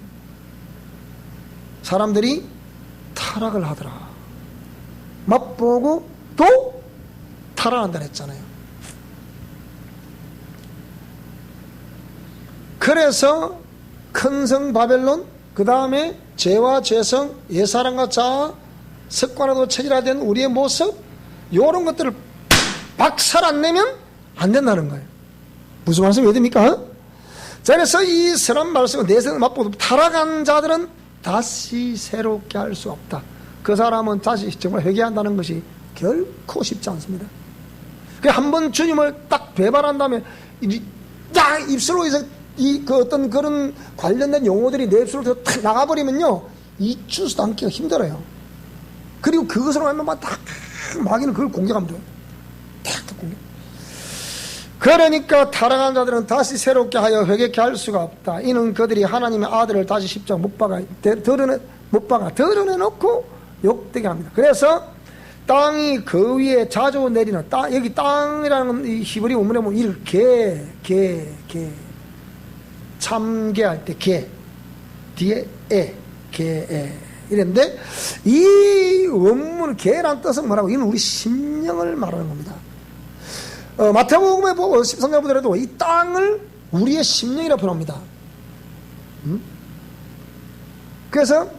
타락을 하더라. 맛보고 또 타락한다 했잖아요. 그래서 큰 성 바벨론, 그 다음에 죄와 죄성, 옛사람과 자아, 습관화도 체질화된 우리의 모습, 이런 것들을 박살 안 내면 안 된다는 거예요. 무슨 말씀이 왜 됩니까? 자, 그래서 이 선한 말씀을 내세를 맛보고 타락한 자들은 다시 새롭게 할 수 없다. 그 사람은 다시 정말 회개한다는 것이 결코 쉽지 않습니다. 한번 주님을 딱 배반한 다음에 입술로 해서 그 어떤 그런 관련된 용어들이 내 입술로 탁 나가버리면요, 잊지도 않기가 힘들어요. 그리고 그것으로 하면 마귀는 그걸 공격하면 돼요. 탁 공격. 그러니까 타락한 자들은 다시 새롭게 하여 회개케 할 수가 없다. 이는 그들이 하나님의 아들을 다시 십자가 못 박아 드러내놓고 욕되게 합니다. 그래서 땅이 그 위에 자주 내리는 여기 땅이라는 이 히브리 원문에 보면 이를 개 참개할 때 개 뒤에 개 이랬는데, 이 원문 개란 뜻은 뭐라고? 이는 우리 심령을 말하는 겁니다. 마태복음에 보고 13장 보더라도 이 땅을 우리의 심령이라고 표현합니다. 그래서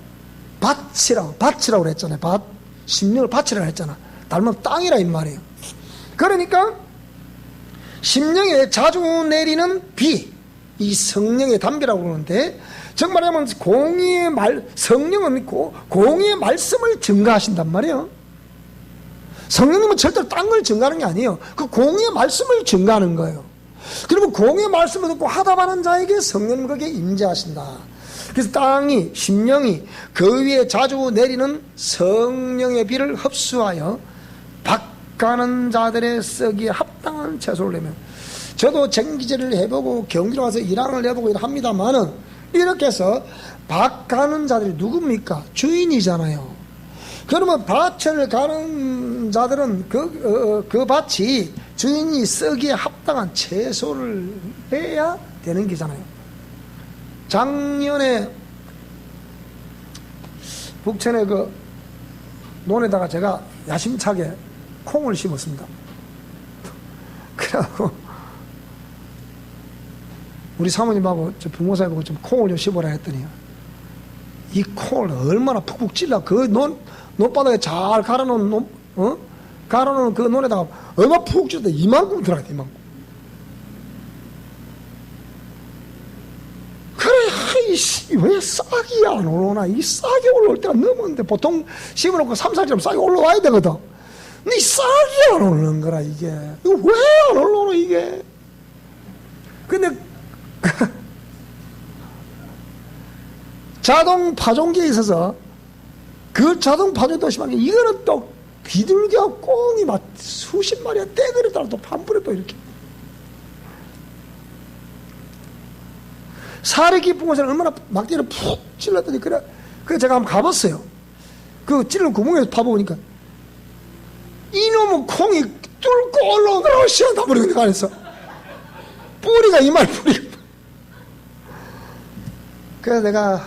밭이라고 그랬잖아요. 심령을 밭이라고 했잖아. 닮은 땅이라 이 말이에요. 그러니까 심령에 자주 내리는 비, 이 성령의 담비라고 그러는데, 정말하면 성령은 공의의 말씀을 증가하신단 말이에요. 성령님은 절대로 딴 걸 증가하는 게 아니에요. 그 공의의 말씀을 증가하는 거예요. 그리고 공의의 말씀을 듣고 하답하는 자에게 성령님 거기에 임재하신다. 그래서 땅이, 심령이 그 위에 자주 내리는 성령의 비를 흡수하여 박가는 자들의 썩이에 합당한 채소를 내면, 저도 쟁기제를 해보고 경기로 와서 일항을 해보고 합니다만은, 이렇게 해서 박가는 자들이 누굽니까? 주인이잖아요. 그러면 밭을 가는 자들은 그 밭이 주인이 썩이에 합당한 채소를 내야 되는 게잖아요. 작년에 북천의 그 논에다가 제가 야심차게 콩을 심었습니다. 그래갖고 우리 사모님하고 저 부모사님하고 좀 콩을 좀 심어라 했더니, 이 콩을 얼마나 푹푹 찔러 그 논바닥에 잘 갈아놓은 갈아놓은 그 논에다가 얼마나 푹 찔러 이만큼 들어가야 돼, 이만큼. 그래, 왜 싹이 안 올라오나? 이 싹이 올라올 때가 넘었는데, 보통 심어놓고 3-4일 싹이 올라와야 되거든. 근데 이 싹이 안 올라오는 거라, 이게. 이거 왜 안 올라오나, 이게? 근데 자동 파종기에 있어서 그 자동 파종도 심한 게, 이거는 또 비둘기와 꽁이 막 수십 마리가 떼그리 따라 또 반풀에 또 이렇게 살이 깊은 곳에는 얼마나 막대기를 푹 찔렀더니, 그래 제가 한번 가봤어요. 그 찔른 구멍에서 파보니까 이놈의 콩이 뚫고 올라오더라고. 시간 다 버리고 내가 안에서 뿌리가 이말 뿌리가. 그래서 내가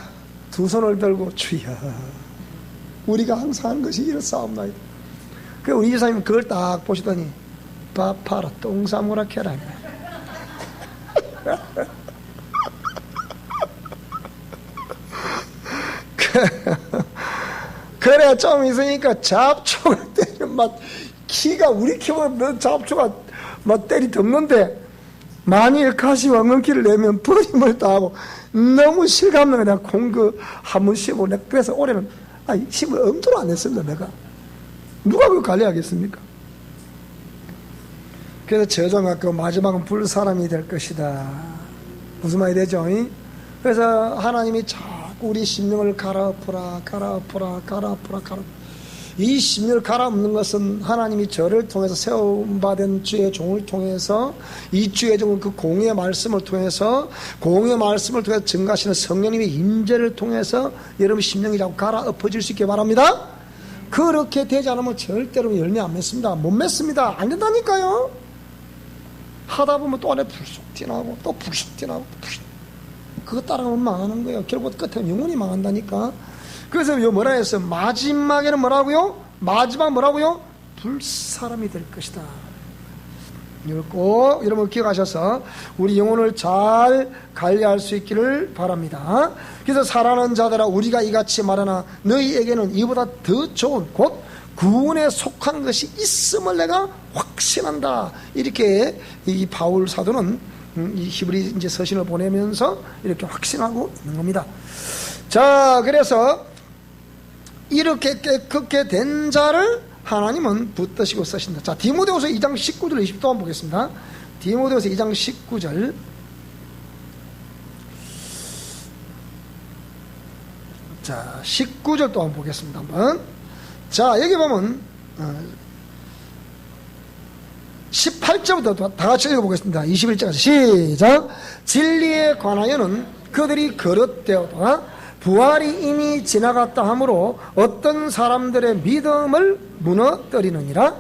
두 손을 들고, 주여, 우리가 항상 하는 것이 이렇사옵나이다. 그래서 우리 이사님은 그걸 딱 보시더니, 밥 팔아 똥 싸무라 캐라. 그래 좀 있으니까 잡초가 때리면 막 키가, 우리 키보다 잡초가 막 때리 덮는데, 만일 가시와 엉겅퀴를 내면 버림을 당하고 너무 실감나게 내가 콩그 한번 심고, 내가 그래서 올해는 심을 엄두를 안 냈습니다. 내가 누가 그걸 관리하겠습니까? 그래서 저정하고 마지막은 불사람이 될 것이다. 무슨 말이 되죠? 그래서 하나님이 자꾸 우리 심령을 갈아엎으라. 이 심령을 갈아엎는 것은 하나님이 저를 통해서 세움받은 주의 종을 통해서, 이 주의 종은 그 공의의 말씀을 통해서, 공의의 말씀을 통해서 증가하시는 성령님의 임재를 통해서 여러분 심령이 자꾸 갈아엎어질 수 있게 바랍니다. 그렇게 되지 않으면 절대로 열매 안 맺습니다. 못 맺습니다. 안 된다니까요. 하다 보면 또 안에 불쑥 튀나고 또 불쑥 튀나고 그거 따라가면 망하는 거예요. 결국 끝에 영원히 망한다니까. 그래서 뭐라 했어요? 마지막에는 뭐라고요? 마지막 뭐라고요? 불사람이 될 것이다. 이걸 꼭 여러분 기억하셔서 우리 영혼을 잘 관리할 수 있기를 바랍니다. 그래서 사랑하는 자들아, 우리가 이같이 말하나 너희에게는 이보다 더 좋은 곧 구원에 속한 것이 있음을 내가 확신한다. 이렇게 이 바울 사도는 이 히브리 이제 서신을 보내면서 이렇게 확신하고 있는 겁니다. 자, 그래서 이렇게 깨끗게 된 자를 하나님은 붙드시고 쓰신다. 자, 디모데후서 2장 19절 20절 한번 보겠습니다. 디모데후서 2장 19절. 자, 19절 또 한번 보겠습니다. 한번. 자, 여기 보면 18절부터 다 같이 읽어보겠습니다. 21절까지 시작. 진리에 관하여는 그들이 거릇되었다가 부활이 이미 지나갔다 하므로 어떤 사람들의 믿음을 무너뜨리느니라.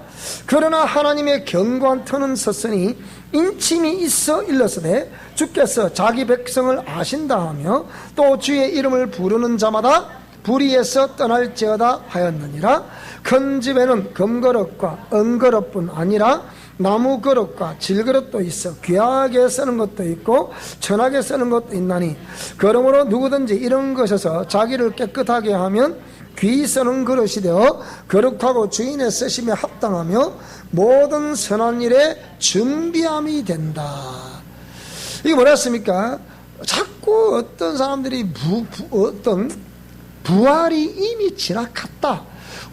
그러나 하나님의 견고한 터는 섰으니 인침이 있어 일렀으되 주께서 자기 백성을 아신다 하며 또 주의 이름을 부르는 자마다 불의에서 떠날지어다 하였느니라. 큰 집에는 금거릇과 은거릇뿐 아니라 나무 그릇과 질그릇도 있어 귀하게 쓰는 것도 있고 천하게 쓰는 것도 있나니 그러므로 누구든지 이런 것에서 자기를 깨끗하게 하면 귀히 쓰는 그릇이 되어 거룩하고 주인의 쓰심에 합당하며 모든 선한 일에 준비함이 된다. 이게 뭐랬습니까? 자꾸 어떤 사람들이 어떤 부활이 이미 지나갔다.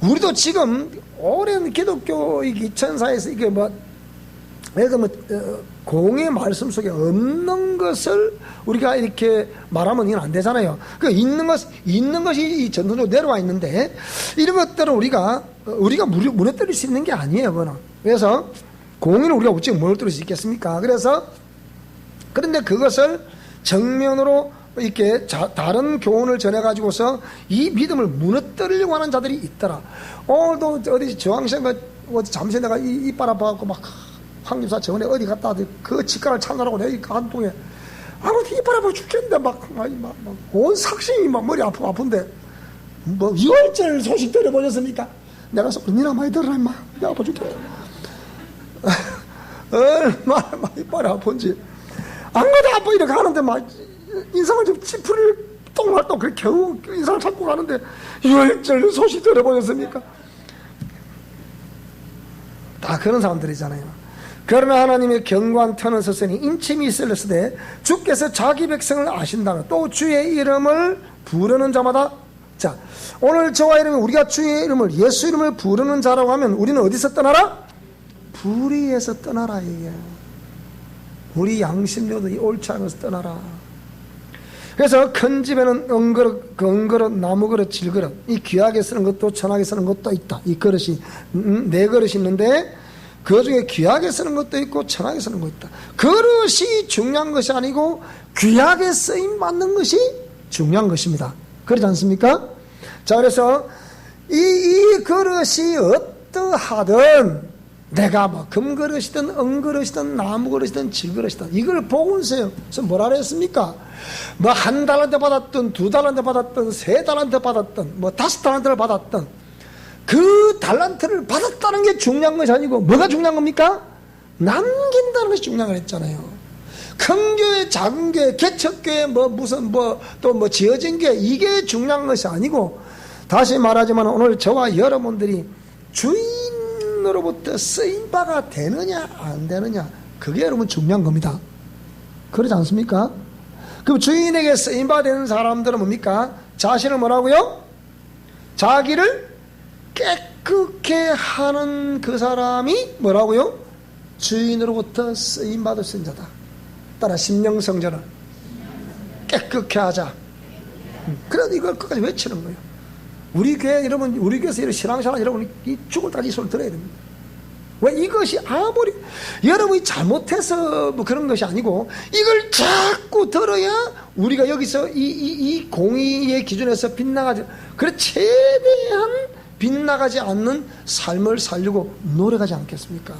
우리도 지금 오랜 기독교 천사에서 이게 예를 들면 공의 말씀 속에 없는 것을 우리가 이렇게 말하면 이건 안 되잖아요. 그 있는 것이 이 전통적으로 내려와 있는데 이런 것들은 우리가 무너뜨릴 수 있는 게 아니에요. 그거는. 그래서 공의를 우리가 어찌 무너뜨릴 수 있겠습니까? 그런데 그것을 정면으로 이렇게 다른 교훈을 전해가지고서 이 믿음을 무너뜨리려고 하는 자들이 있더라. 오늘도 어디 저항생가 잠시 내가 이빨 아파갖고 막 황집사 저번에 어디 갔다 왔더니 그 직관을 찾느라고 내가 한통에 아무튼 이빨 아파 죽겠는데 온 삭신이 막 머리 아픈데 뭐 6월절 소식 들어보셨습니까? 내가 니나 많이 들어라 임마. 내가 아파 죽겠다. 얼마나 막 이빨이 아픈지 안 그래도 아파 이렇게 하는데 막 인상을 좀 찌푸릴 똥말똥 그 겨우 인상을 잡고 가는데 6월절 소식 들어보셨습니까? 다 그런 사람들이잖아요. 그러나 하나님의 견고한 터는 섰으니 인침이 있을수되 주께서 자기 백성을 아신다면 또 주의 이름을 부르는 자마다 자 오늘 저와 이름이 우리가 주의 이름을 예수 이름을 부르는 자라고 하면 우리는 어디서 떠나라? 불의에서 떠나라 이게 우리 양심대로 옳지 않아서 떠나라. 그래서 큰 집에는 은그릇, 나무그릇, 질그릇 이 귀하게 쓰는 것도 천하게 쓰는 것도 있다. 이 그릇이 네 그릇이 있는데 그 중에 귀하게 쓰는 것도 있고 천하게 쓰는 것도 있다. 그릇이 중요한 것이 아니고 귀하게 쓰임 받는 것이 중요한 것입니다. 그렇지 않습니까? 자 그래서 이 그릇이 어떠하든 내가 뭐 금그릇이든 은그릇이든 나무그릇이든 질그릇이든 이걸 보고서요. 그래서 뭐라 그랬습니까? 뭐 한 달란트 받았든 두 달란트 받았든 세 달란트 받았든 뭐 5달란트를 받았든 그 달란트를 받았다는 게 중요한 것이 아니고 뭐가 중요한 겁니까? 남긴다는 것이 중요한 걸 했잖아요. 큰 교회, 작은 교회, 개척교회, 또 지어진 교회 이게 중요한 것이 아니고 다시 말하지만 오늘 저와 여러분들이 주인으로부터 쓰임바가 되느냐 안 되느냐 그게 여러분 중요한 겁니다. 그렇지 않습니까? 그럼 주인에게 쓰임바 되는 사람들은 뭡니까? 자신을 뭐라고요? 자기를 깨끗게 하는 그 사람이 뭐라고요? 주인으로부터 쓰임받을 수 있는 자다. 따라 심령성전을 깨끗게 하자. 그래서 이걸 끝까지 외치는 거예요. 우리 교회 여러분, 우리 교회에서 이런 신앙생활 여러분이 죽을 때까지 이 소리를 들어야 됩니다. 왜 이것이 아무리 여러분이 잘못해서 뭐 그런 것이 아니고 이걸 자꾸 들어야 우리가 여기서 이 공의의 기준에서 빗나가지 그래 최대한 빗나가지 않는 삶을 살려고 노력하지 않겠습니까?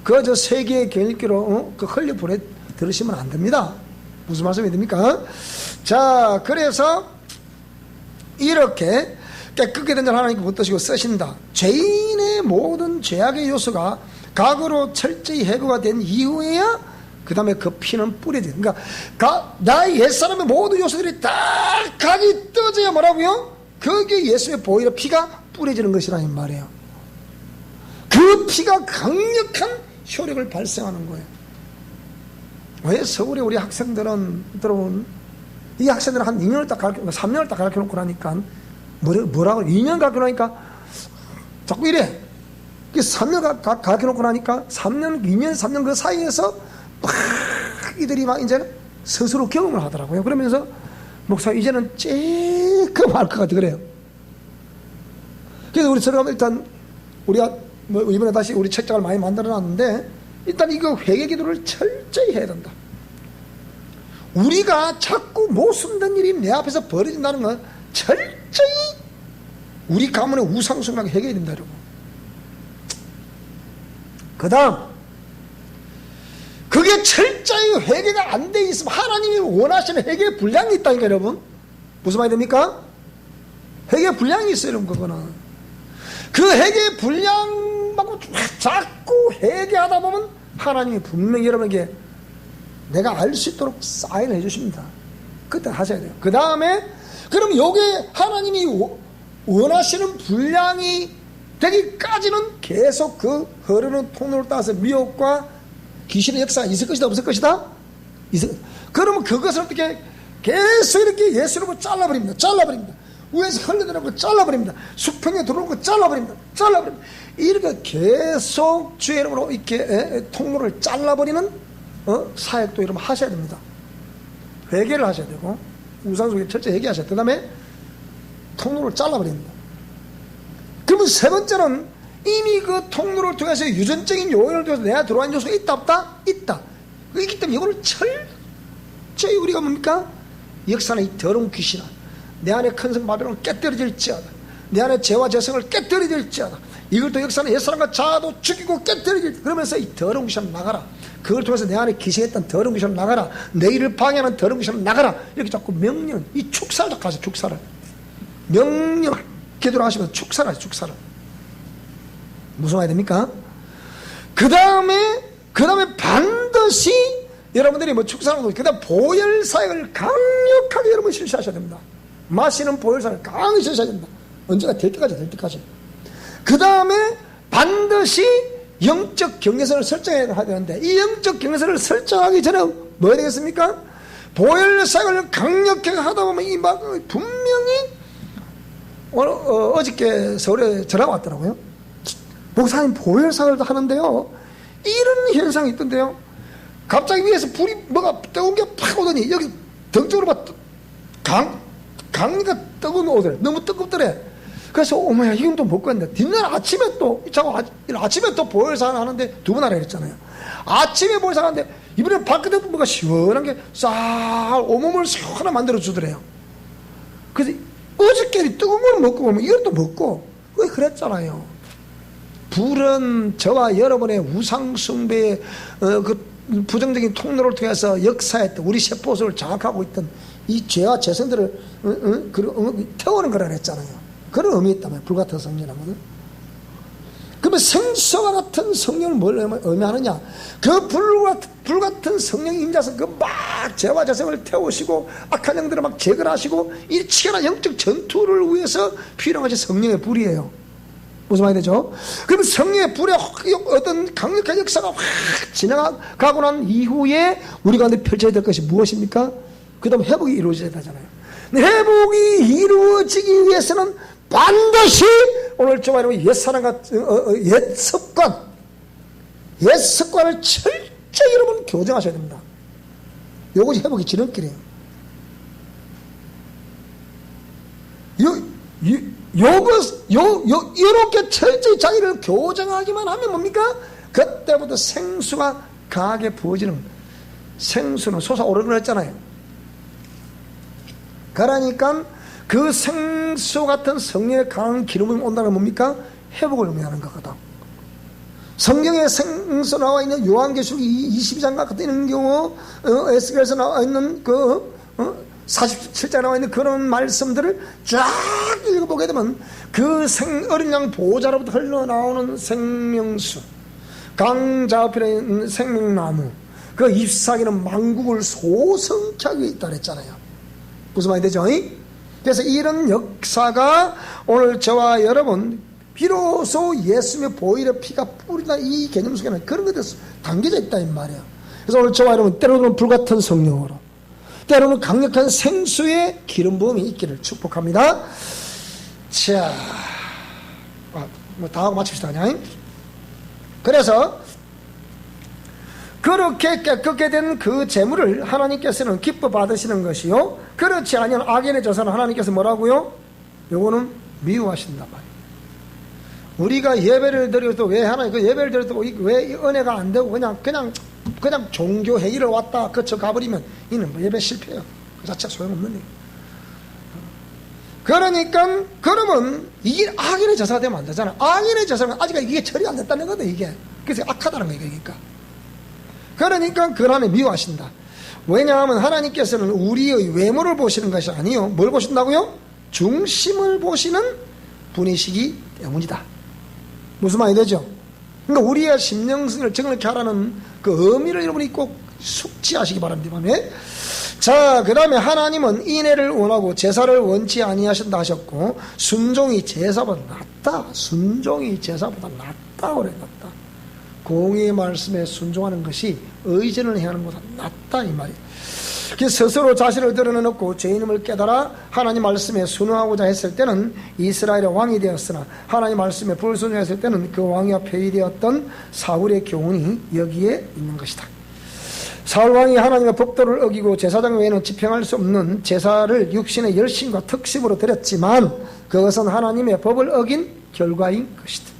그저 세계의 견입기로 흘려 보내 들으시면 안 됩니다. 무슨 말씀이 됩니까? 자, 그래서 이렇게 깨끗게 된 자를 하나님께 붙드시고 쓰신다. 죄인의 모든 죄악의 요소가 각으로 철저히 해고가 된 이후에야 그 다음에 그 피는 뿌려져. 그러니까 나의 옛사람의 모든 요소들이 딱 각이 떠져야 뭐라고요? 그게 예수의 보혈의 피가 뿌려지는 것이라는 말이에요. 그 피가 강력한 효력을 발생하는 거예요. 왜 서울에 우리 학생들은 들어온 이 학생들은 한 2년을 딱 가르쳐 3년을 딱 가르쳐 놓고 나니까 뭐라고 2년 가르쳐 놓으니까 자꾸 이래. 3년 가르쳐 놓고 나니까 3년, 2년, 3년 그 사이에서 막 이들이 막 이제 스스로 경험을 하더라고요. 그러면서 목사 이제는 쬐끔 할 것 같아 그래요. 그래서 우리 서로 일단 우리가 뭐 이번에 다시 우리 책장을 많이 만들어 놨는데 일단 이거 회개 기도를 철저히 해야 된다. 우리가 자꾸 모순된 일이 내 앞에서 벌어진다는 건 철저히 우리 가문의 우상숭배하게 해결해야 된다 여러분. 그 다음 그게 철저히 회개가 안 돼 있으면 하나님이 원하시는 회개의 분량이 있다니까 여러분. 무슨 말이 됩니까? 회개의 분량이 있어요 여러분. 그거는 그 회개의 분량 고통받고 자꾸 회개하다 보면 하나님이 분명히 여러분에게 내가 알 수 있도록 사인을 해주십니다. 그때 하셔야 돼요. 그 다음에 그럼 요게 하나님이 원하시는 분량이 되기까지는 계속 그 흐르는 통로를 따라서 미혹과 귀신의 역사가 있을 것이다 없을 것이다? 그러면 그것을 어떻게 계속 이렇게 예수님을 잘라버립니다. 위에서 흘러들어오는 거 잘라버립니다. 수평에 들어오는 거 잘라버립니다. 이렇게 계속 주의 이름으로 이렇게 통로를 잘라버리는 사역도 여러분 하셔야 됩니다. 회개를 하셔야 되고 우상속에 철저히 회개하셔야 돼요. 그 다음에 통로를 잘라버립니다. 그러면 세 번째는 이미 그 통로를 통해서 유전적인 요인을 통해서 내가 들어간 요소가 있다 없다? 있다. 있기 때문에 이거를 철저히 우리가 뭡니까? 역사는 이 더러운 귀신아 내 안에 큰 성 바벨론을 깨뜨려질지어다. 내 안에 죄와 죄성을 깨뜨려질지어다. 이걸 또 역사는 옛사람과 자아도 죽이고 깨뜨려질 그러면서 이 더러운 귀신을 나가라. 그걸 통해서 내 안에 기생했던 더러운 귀신을 나가라. 내 일을 방해하는 더러운 귀신을 나가라. 이렇게 자꾸 명령 이 축사를 하세요. 축사를 명령 기도를 하시면서 축사를 하세요. 축사를 무슨 말이 됩니까? 그 다음에 반드시 여러분들이 뭐 축사하는 거, 그 다음 보혈사역을 강력하게 여러분 실시하셔야 됩니다. 마시는 보혈사역을 강하게 실시하셔야 됩니다. 언제가 될 때까지. 그 다음에 반드시 영적 경계선을 설정해야 되는데, 이 영적 경계선을 설정하기 전에 뭐 해야 되겠습니까? 보혈사역을 강력하게 하다 보면 분명히 어저께 서울에 전화가 왔더라고요. 목사님 보혈사역을 하는데요, 이런 현상이 있던데요. 갑자기 위에서 불이 뭐가 뜨거운 게 팍 오더니 여기 등 쪽으로 강리가 뜨거운 오더래. 너무 뜨겁더래. 그래서 어머야 이건 또 먹고 했는데 뒷날 아침에 또 아침에 또 보혈사를 하는데 두 번 하라 그랬잖아요. 아침에 보혈사를 하는데 이번에 밖에서 뭐가 시원한 게 싹 온몸을 시원하게 만들어 주더래요. 그래서 어저께 뜨거운 걸 먹고 보면 이것도 먹고 왜 그랬잖아요. 불은 저와 여러분의 우상숭배의 그 부정적인 통로를 통해서 역사했던 우리 세포를 장악하고 있던 이 죄와 죄성들을 태우는 거라 그랬잖아요. 그런 의미 있다면 불같은 성령이라면. 그러면 생수와 같은 성령을 뭘 의미하느냐? 그 불같은 성령이 임자서 그 막 죄와 죄성을 태우시고 악한 영들을 막 제거하시고 이 치열한 영적 전투를 위해서 필요한 것이 성령의 불이에요. 무슨 말이 되죠? 그럼 성령의 불에 어떤 강력한 역사가 확 지나가고 난 이후에 우리 가운데 펼쳐야 될 것이 무엇입니까? 그 다음 회복이 이루어져야 되잖아요. 회복이 이루어지기 위해서는 반드시 오늘 저와 여러분 옛사람과 옛습관을 철저히 여러분 교정하셔야 됩니다. 요것이 회복의 지름길이에요. 이렇게 철저히 자기를 교정하기만 하면 뭡니까? 그때부터 생수가 강하게 부어지는, 생수는 솟아오르는 했잖아요. 그러니까 그 생수 같은 성령의 강한 기름이 온다는 건 뭡니까? 회복을 의미하는 거거든. 성경에 생수 나와 있는 요한계시록 22장 같은 경우, 에스겔에서 나와 있는 47장 나와 있는 그런 말씀들을 쫙 읽어보게 되면 그 어린 양 보호자로부터 흘러나오는 생명수, 강자앞에 있는 생명나무, 그 잎사귀는 만국을 소성케 하고 있다 그랬잖아요. 무슨 말이 되죠? 그래서 이런 역사가 오늘 저와 여러분 비로소 예수님의 보혈의 피가 뿌리다 이 개념 속에는 그런 것들이 담겨져 있다 이 말이에요. 그래서 오늘 저와 여러분 때로는 불같은 성령으로, 때로는 강력한 생수의 기름 부음이 있기를 축복합니다. 자, 다 하고 마칩시다. 그냥. 그래서 그렇게 깨끗게 된 그 재물을 하나님께서는 기뻐 받으시는 것이요, 그렇지 아니면 악인의 조사는 하나님께서 뭐라고요? 요거는 미워하신단 말이에요. 우리가 예배를 드려도 왜 하나님 그 예배를 드려도 왜 은혜가 안 되고 그냥 종교 회의를 왔다 거쳐 가버리면 이는 예배 실패예요. 그 자체가 소용없는 일이에요. 그러니까 그러면 이게 악인의 저사가 되면 안 되잖아. 악인의 저사는 아직 이게 처리 안 됐다는 거다 이게. 그래서 악하다는 거예요. 그러니까 그 하나님 미워하신다. 왜냐하면 하나님께서는 우리의 외모를 보시는 것이 아니요, 뭘 보신다고요? 중심을 보시는 분이시기 때문이다. 무슨 말이 되죠? 그러니까 우리의 심령을 정확히 하라는 그 의미를 여러분이 꼭 숙지하시기 바랍니다. 자, 그 다음에 하나님은 인애를 원하고 제사를 원치 아니하신다 하셨고, 순종이 제사보다 낫다. 순종이 제사보다 낫다 그랬다. 공의의 말씀에 순종하는 것이 의전을 해야 하는 것보다 낫다 이 말이에요. 그래서 스스로 자신을 드러내놓고 죄인임을 깨달아 하나님 말씀에 순응하고자 했을 때는 이스라엘의 왕이 되었으나, 하나님 말씀에 불순종했을 때는 그 왕이 폐위되었던 사울의 교훈이 여기에 있는 것이다. 사울 왕이 하나님의 법도를 어기고 제사장 외에는 집행할 수 없는 제사를 육신의 열심과 특심으로 드렸지만 그것은 하나님의 법을 어긴 결과인 것이다.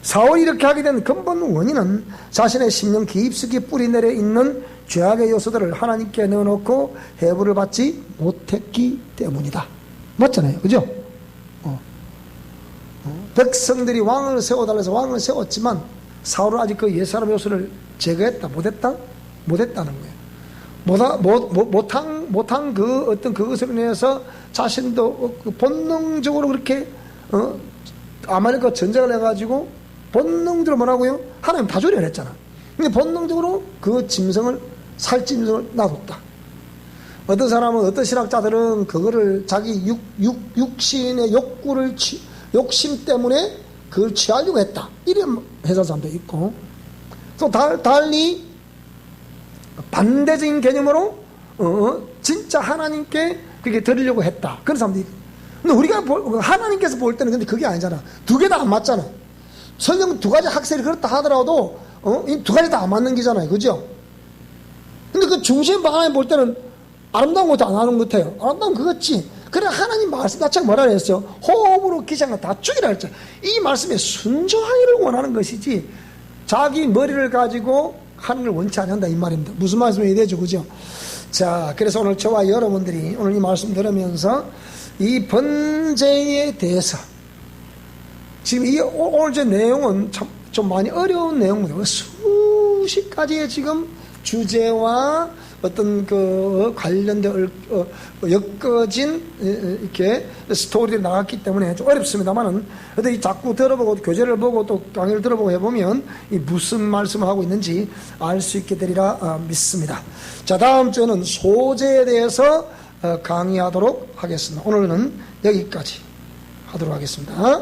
사울이 이렇게 하게 된 근본 원인은 자신의 심령 깊숙이 뿌리내려 있는 죄악의 요소들을 하나님께 넣어놓고 해부를 받지 못했기 때문이다. 맞잖아요, 그죠? 백성들이 왕을 세워달라서 왕을 세웠지만 사울은 아직 그 옛사람 요소를 제거했다, 못했다? 못했다는 거예요. 못한 그 어떤 그것으로 인해서 자신도 본능적으로 그렇게 아말렉과 전쟁을 해가지고 본능적으로 뭐라고요? 하나님 다 조리를 했잖아. 근데 본능적으로 그 짐승을 살짐승을 놔뒀다. 어떤 사람은, 어떤 신학자들은 그거를 자기 육신의 욕구를 욕심 때문에 그걸 취하려고 했다, 이런 해석한 사람도 있고, 또 달리 반대적인 개념으로 진짜 하나님께 그렇게 드리려고 했다, 그런 사람도 있고. 근데 우리가 하나님께서 볼 때는 근데 그게 아니잖아. 두 개 다 안 맞잖아. 설령 두 가지 학설이 그렇다 하더라도 이 두 가지 다 안 맞는 게잖아요, 그죠? 근데 그 중심 하나님 볼 때는 아름다운 것도 안 하는 것 같아요. 아름다운 그거지. 그래, 하나님 말씀 자체가 뭐라 그랬어요? 호흡으로 기생을 다 죽이라 했죠. 이 말씀에 순종하기를 원하는 것이지 자기 머리를 가지고 하는 걸 원치 않는다 이 말입니다. 무슨 말씀이 되죠, 그죠? 자, 그래서 오늘 저와 여러분들이 오늘 이 말씀 들으면서 이 번제에 대해서, 지금 이 오늘 제 내용은 좀 많이 어려운 내용입니다. 수십 가지의 지금 주제와 어떤 그 관련된 엮어진 이렇게 스토리들이 나왔기 때문에 좀 어렵습니다만은, 근데 자꾸 들어보고 교재를 보고 또 강의를 들어보고 해보면 이 무슨 말씀을 하고 있는지 알 수 있게 되리라 믿습니다. 자, 다음 주에는 소제에 대해서 강의하도록 하겠습니다. 오늘은 여기까지 하도록 하겠습니다.